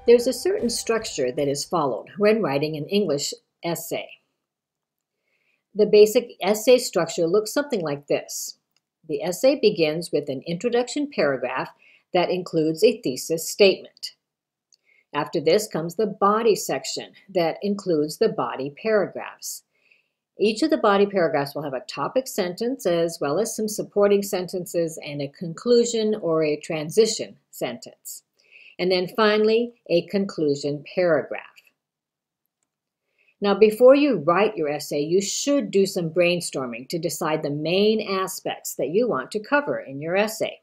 There's a certain structure that is followed when writing an English essay. The basic essay structure looks something like this. The essay begins with an introduction paragraph that includes a thesis statement. After this comes the body section that includes the body paragraphs. Each of the body paragraphs will have a topic sentence as well as some supporting sentences and a conclusion or a transition sentence. And then finally, a conclusion paragraph. Now, before you write your essay, you should do some brainstorming to decide the main aspects that you want to cover in your essay.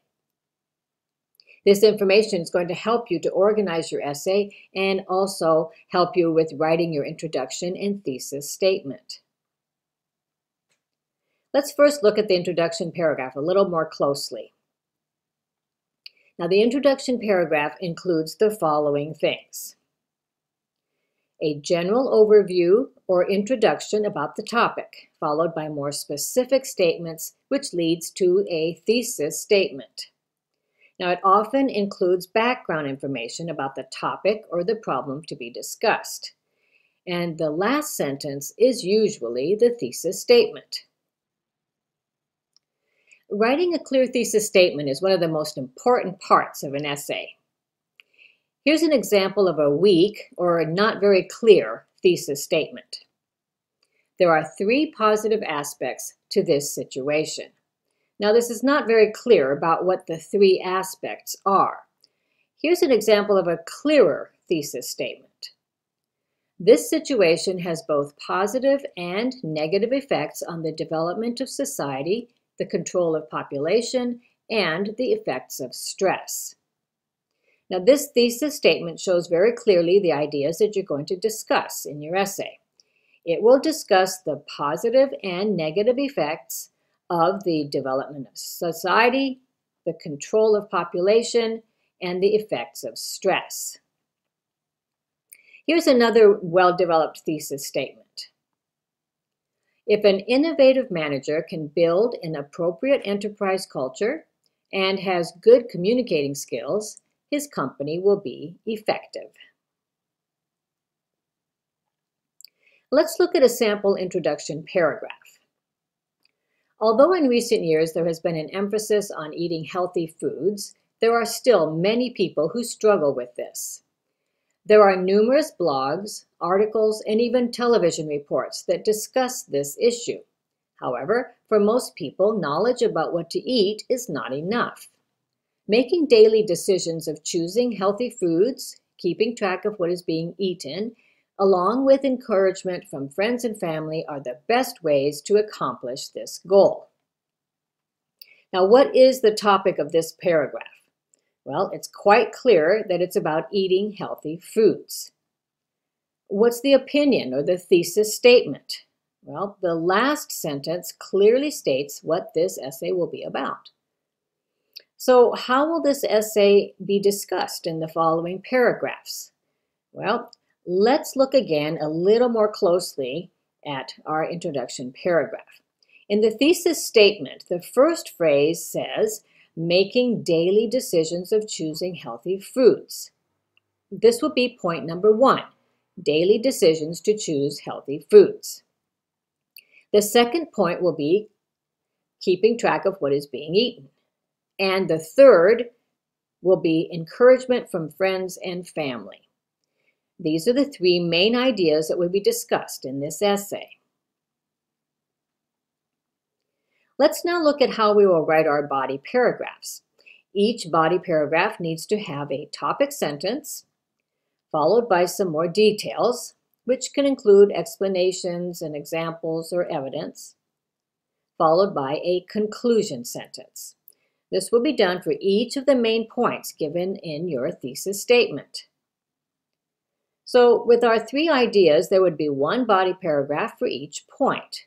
This information is going to help you to organize your essay and also help you with writing your introduction and thesis statement. Let's first look at the introduction paragraph a little more closely. Now, the introduction paragraph includes the following things: a general overview or introduction about the topic, followed by more specific statements, which leads to a thesis statement. Now, it often includes background information about the topic or the problem to be discussed. And the last sentence is usually the thesis statement. Writing a clear thesis statement is one of the most important parts of an essay. Here's an example of a weak or not very clear thesis statement. There are 3 positive aspects to this situation. Now, this is not very clear about what the 3 aspects are. Here's an example of a clearer thesis statement. This situation has both positive and negative effects on the development of society, the control of population, and the effects of stress. Now, this thesis statement shows very clearly the ideas that you're going to discuss in your essay. It will discuss the positive and negative effects of the development of society, the control of population, and the effects of stress. Here's another well-developed thesis statement. If an innovative manager can build an appropriate enterprise culture and has good communicating skills, his company will be effective. Let's look at a sample introduction paragraph. Although in recent years there has been an emphasis on eating healthy foods, there are still many people who struggle with this. There are numerous blogs, articles, and even television reports that discuss this issue. However, for most people, knowledge about what to eat is not enough. Making daily decisions of choosing healthy foods, keeping track of what is being eaten, along with encouragement from friends and family are the best ways to accomplish this goal. Now, what is the topic of this paragraph? Well, it's quite clear that it's about eating healthy foods. What's the opinion or the thesis statement? Well, the last sentence clearly states what this essay will be about. So, how will this essay be discussed in the following paragraphs? Well, let's look again a little more closely at our introduction paragraph. In the thesis statement, the first phrase says, making daily decisions of choosing healthy foods. This will be point number 1, daily decisions to choose healthy foods. The second point will be keeping track of what is being eaten. And the third will be encouragement from friends and family. These are the 3 main ideas that will be discussed in this essay. Let's now look at how we will write our body paragraphs. Each body paragraph needs to have a topic sentence, followed by some more details, which can include explanations and examples or evidence, followed by a conclusion sentence. This will be done for each of the main points given in your thesis statement. So with our 3 ideas, there would be 1 body paragraph for each point.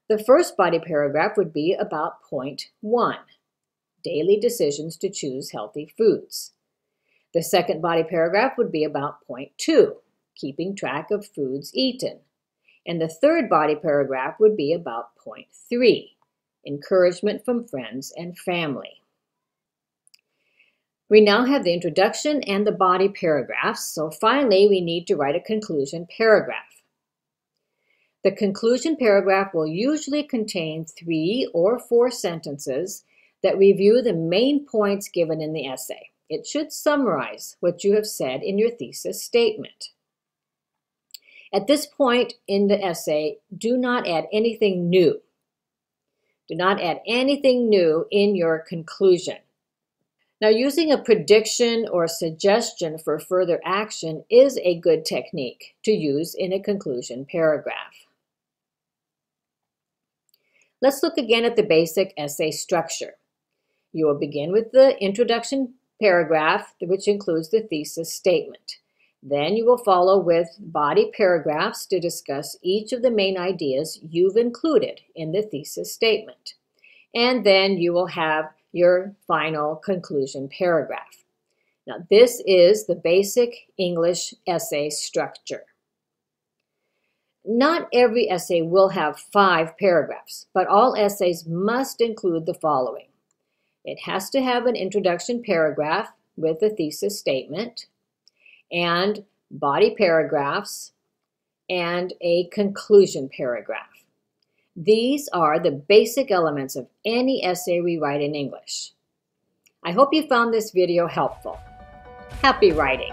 The first body paragraph would be about point 1, daily decisions to choose healthy foods. The second body paragraph would be about point 2, keeping track of foods eaten. And the third body paragraph would be about point 3, encouragement from friends and family. We now have the introduction and the body paragraphs, so finally we need to write a conclusion paragraph. The conclusion paragraph will usually contain 3 or 4 sentences that review the main points given in the essay. It should summarize what you have said in your thesis statement. At this point in the essay, do not add anything new. Do not add anything new in your conclusion. Now, using a prediction or suggestion for further action is a good technique to use in a conclusion paragraph. Let's look again at the basic essay structure. You will begin with the introduction paragraph, which includes the thesis statement. Then you will follow with body paragraphs to discuss each of the main ideas you've included in the thesis statement. And then you will have your final conclusion paragraph. Now, this is the basic English essay structure. Not every essay will have 5 paragraphs, but all essays must include the following. It has to have an introduction paragraph with a thesis statement, and body paragraphs, and a conclusion paragraph. These are the basic elements of any essay we write in English. I hope you found this video helpful. Happy writing!